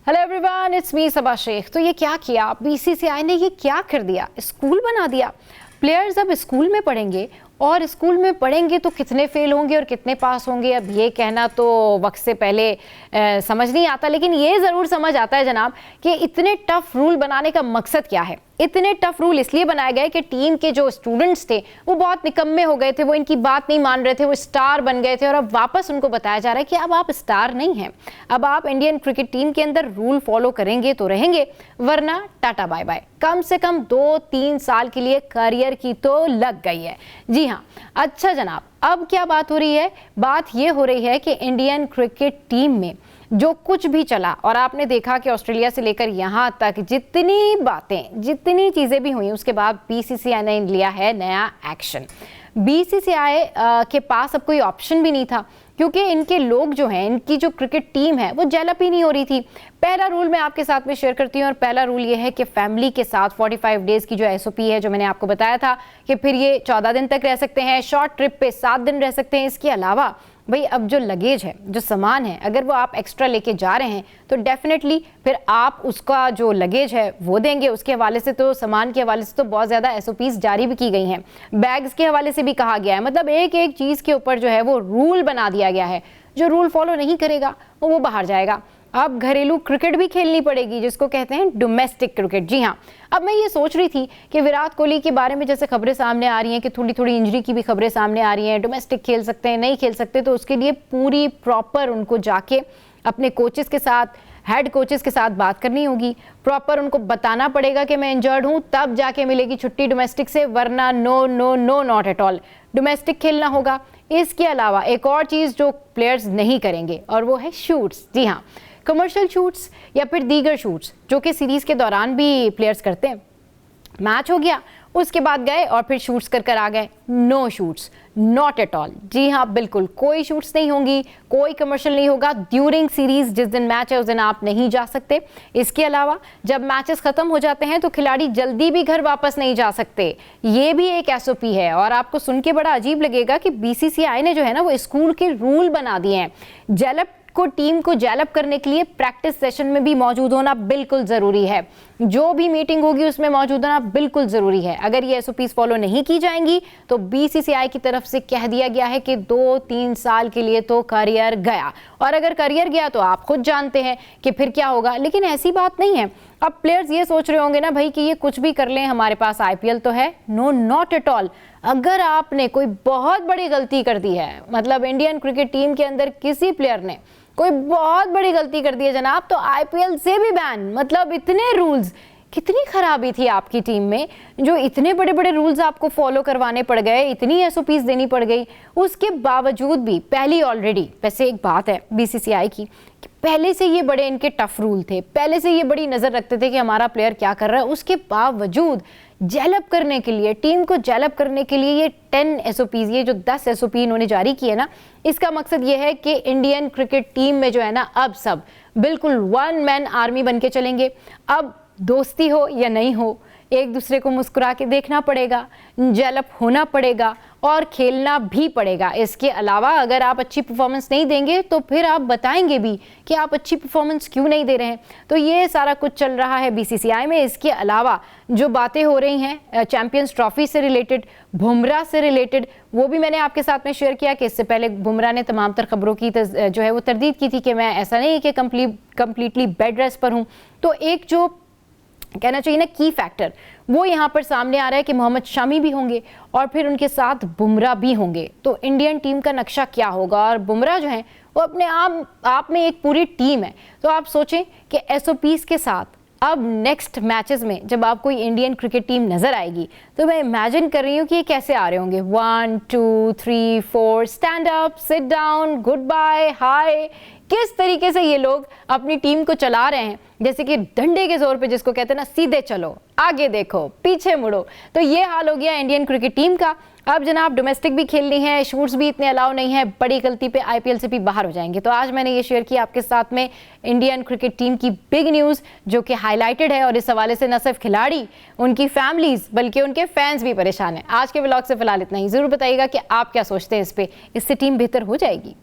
Hello everyone, it's me सबा शेख। तो ये क्या किया बीसीसीआई ने, ये क्या कर दिया, स्कूल बना दिया। प्लेयर्स अब स्कूल में पढ़ेंगे और स्कूल में पढ़ेंगे तो कितने फेल होंगे और कितने पास होंगे, अब ये कहना तो वक्त से पहले समझ नहीं आता, लेकिन ये ज़रूर समझ आता है जनाब कि इतने टफ रूल बनाने का मकसद क्या है। इतने टफ रूल इसलिए बनाए गए कि टीम के जो स्टूडेंट्स थे वो बहुत निकम्मे हो गए थे, वो इनकी बात नहीं मान रहे थे, वो स्टार बन गए थे और अब वापस उनको बताया जा रहा है कि अब आप स्टार नहीं हैं, अब आप इंडियन क्रिकेट टीम के अंदर रूल फॉलो करेंगे तो रहेंगे, वरना टाटा बाय बाय। कम से कम 2-3 साल के लिए करियर की तो लग गई है। जी हाँ, अच्छा जनाब, अब क्या बात हो रही है? बात ये हो रही है कि इंडियन क्रिकेट टीम में जो कुछ भी चला, और आपने देखा कि ऑस्ट्रेलिया से लेकर यहाँ तक जितनी बातें, जितनी चीज़ें भी हुई, उसके बाद बीसीसीआई ने लिया है नया एक्शन। बीसीसीआई के पास अब कोई ऑप्शन भी नहीं था, क्योंकि इनके लोग जो हैं, इनकी जो क्रिकेट टीम है वो डेवलप ही नहीं हो रही थी। पहला रूल मैं आपके साथ में शेयर करती हूँ, और पहला रूल ये है कि फैमिली के साथ 45 डेज़ की जो एसओपी है, जो मैंने आपको बताया था कि फिर ये 14 दिन तक रह सकते हैं, शॉर्ट ट्रिप पे 7 दिन रह सकते हैं। इसके अलावा भाई अब जो लगेज है, जो सामान है, अगर वो आप एक्स्ट्रा लेके जा रहे हैं तो डेफिनेटली फिर आप उसका जो लगेज है वो देंगे। उसके हवाले से तो, सामान के हवाले से तो बहुत ज़्यादा एसओपीज़ जारी भी की गई हैं, बैग्स के हवाले से भी कहा गया है। मतलब एक एक चीज़ के ऊपर जो है वो रूल बना दिया गया है। जो रूल फॉलो नहीं करेगा वो बाहर जाएगा। अब घरेलू क्रिकेट भी खेलनी पड़ेगी, जिसको कहते हैं डोमेस्टिक क्रिकेट। जी हाँ, अब मैं ये सोच रही थी कि विराट कोहली के बारे में जैसे खबरें सामने आ रही हैं कि थोड़ी थोड़ी इंजरी की भी खबरें सामने आ रही हैं, डोमेस्टिक खेल सकते हैं नहीं खेल सकते, तो उसके लिए पूरी प्रॉपर उनको जाके अपने कोचेस के साथ, हेड कोचेस के साथ बात करनी होगी। प्रॉपर उनको बताना पड़ेगा कि मैं इंजर्ड हूँ, तब जाके मिलेगी छुट्टी डोमेस्टिक से, वरना no no no not at all, domestic खेलना होगा। इसके अलावा एक और चीज़ जो प्लेयर्स नहीं करेंगे, और वो है शूट्स। जी हाँ, कमर्शियल शूट्स या फिर दीगर शूट्स जो कि सीरीज़ के दौरान भी प्लेयर्स करते हैं। मैच हो गया, उसके बाद गए और फिर शूट्स कर आ गए, no shoots, not at all. जी हाँ, बिल्कुल कोई शूट्स नहीं होंगी, कोई कमर्शियल नहीं होगा ड्यूरिंग सीरीज। जिस दिन मैच है उस दिन आप नहीं जा सकते। इसके अलावा जब मैचेस खत्म हो जाते हैं तो खिलाड़ी जल्दी भी घर वापस नहीं जा सकते। ये भी एक एसओपी है, और आपको सुन के बड़ा अजीब लगेगा कि बीसीसीआई ने जो है ना वो स्कूल के रूल बना दिए हैं। जेलप को, टीम को डेवलप करने के लिए प्रैक्टिस सेशन में भी मौजूद होना बिल्कुल ज़रूरी है। जो भी मीटिंग होगी उसमें मौजूद होना बिल्कुल ज़रूरी है। अगर ये एसओपीज़ फॉलो नहीं की जाएंगी तो बीसीसीआई की तरफ से कह दिया गया है कि 2-3 साल के लिए तो करियर गया, और अगर करियर गया तो आप खुद जानते हैं कि फिर क्या होगा। लेकिन ऐसी बात नहीं है। अब प्लेयर्स ये सोच रहे होंगे ना भाई कि ये कुछ भी कर लें, हमारे पास आईपीएल तो है। No, not at all. अगर आपने कोई बहुत बड़ी गलती कर दी है, मतलब इंडियन क्रिकेट टीम के अंदर किसी प्लेयर ने कोई बहुत बड़ी गलती कर दी है जनाब, तो आईपीएल से भी बैन। मतलब इतने रूल्स, कितनी खराबी थी आपकी टीम में, जो इतने बड़े बड़े रूल्स आपको फॉलो करवाने पड़ गए, इतनी एसओपीज देनी पड़ गई। उसके बावजूद भी पहले ऑलरेडी, वैसे एक बात है बीसीसीआई की कि पहले से ये बड़े इनके टफ रूल थे, पहले से ये बड़ी नज़र रखते थे कि हमारा प्लेयर क्या कर रहा है। उसके बावजूद डेवलप करने के लिए, टीम को डेवलप करने के लिए ये 10 एसओपीज, ये जो 10 एसओपी इन्होंने जारी की है ना, इसका मकसद ये है कि इंडियन क्रिकेट टीम में जो है ना अब सब बिल्कुल 1 मैन आर्मी बन के चलेंगे। अब दोस्ती हो या नहीं हो, एक दूसरे को मुस्कुरा के देखना पड़ेगा, डेवलप होना पड़ेगा और खेलना भी पड़ेगा। इसके अलावा अगर आप अच्छी परफॉर्मेंस नहीं देंगे तो फिर आप बताएंगे भी कि आप अच्छी परफॉर्मेंस क्यों नहीं दे रहे हैं। तो ये सारा कुछ चल रहा है बीसीसीआई में। इसके अलावा जो बातें हो रही हैं चैंपियंस ट्रॉफी से रिलेटेड, बुमराह से रिलेटेड, वो भी मैंने आपके साथ में शेयर किया कि इससे पहले बुमराह ने तमाम तर खबरों की जो है वो तरदीद की थी कि मैं ऐसा नहीं कि कंप्लीटली बेड रेस्ट पर हूँ। तो एक जो कहना चाहिए ना की फैक्टर, वो यहाँ पर सामने आ रहा है कि मोहम्मद शामी भी होंगे और फिर उनके साथ बुमराह भी होंगे। तो इंडियन टीम का नक्शा क्या होगा? और बुमराह जो है वो अपने आप में एक पूरी टीम है। तो आप सोचें कि एसओपीज के साथ अब नेक्स्ट मैचेस में जब आपको इंडियन क्रिकेट टीम नजर आएगी तो मैं इमेजिन कर रही हूँ कि ये कैसे आ रहे होंगे। 1 2 3 4 stand up, sit down, goodbye, hi. किस तरीके से ये लोग अपनी टीम को चला रहे हैं, जैसे कि डंडे के जोर पे, जिसको कहते हैं ना सीधे चलो, आगे देखो, पीछे मुड़ो। तो ये हाल हो गया इंडियन क्रिकेट टीम का। अब जनाब डोमेस्टिक भी खेलनी है, शूट्स भी इतने अलाउ नहीं है, बड़ी गलती पे आईपीएल से भी बाहर हो जाएंगे। तो आज मैंने ये शेयर किया आपके साथ में इंडियन क्रिकेट टीम की बिग न्यूज़ जो कि हाईलाइटेड है, और इस हवाले से न सिर्फ खिलाड़ी, उनकी फैमिलीज बल्कि उनके फैंस भी परेशान हैं। आज के व्लॉग से फिलहाल इतना ही। जरूर बताइएगा कि आप क्या सोचते हैं इस पे, इससे टीम बेहतर हो जाएगी।